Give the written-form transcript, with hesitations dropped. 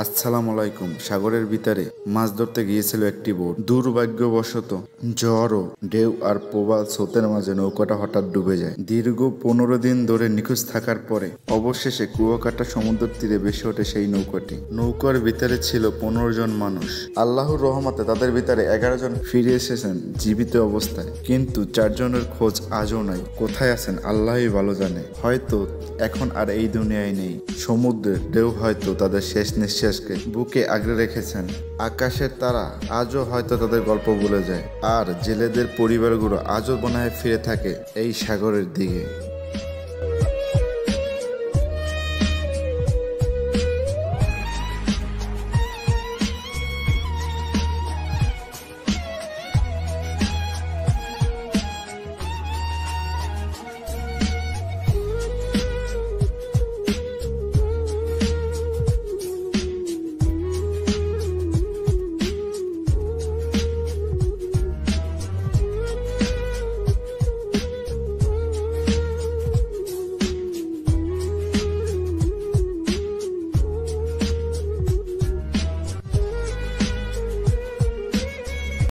আসসালামু আলাইকুম। সাগরের ভিতরে মাছ ধরতে গিয়েছিল একটি বোট। দুর্ভাগ্যবশত ঝড় ও ঢেউ আর প্রবল স্রোতের মাঝে নৌকাটা হঠাৎ ডুবে যায়। দীর্ঘ 15 দিন ধরে নিখোঁজ থাকার পরে অবশেষে কুয়াকাটা সমুদ্র তীরে ভেসে ওঠে সেই নৌকাটি। নৌকার ভিতরে ছিল 15 জন মানুষ। আল্লাহর রহমতে তাদের ভিতরে 11 জন ফিরে এসেছেন জীবিত অবস্থায়, কিন্তু 4 জনের খোঁজ আজও নাই। কোথায় আছেন আল্লাহই ভালো জানে। হয়তো এখন আর এই দুনিয়ায় নেই। সমুদ্রের ঢেউ হয়তো তাদের শেষ নিঃশ্বাসকে বুকে আগলে রেখেছেন। আকাশের তারা আজও হয়তো তাদের গল্প ভুলে যায়, আর জেলেদের পরিবারগুলো আজও মনে হয় ফিরে থাকে এই সাগরের দিকে।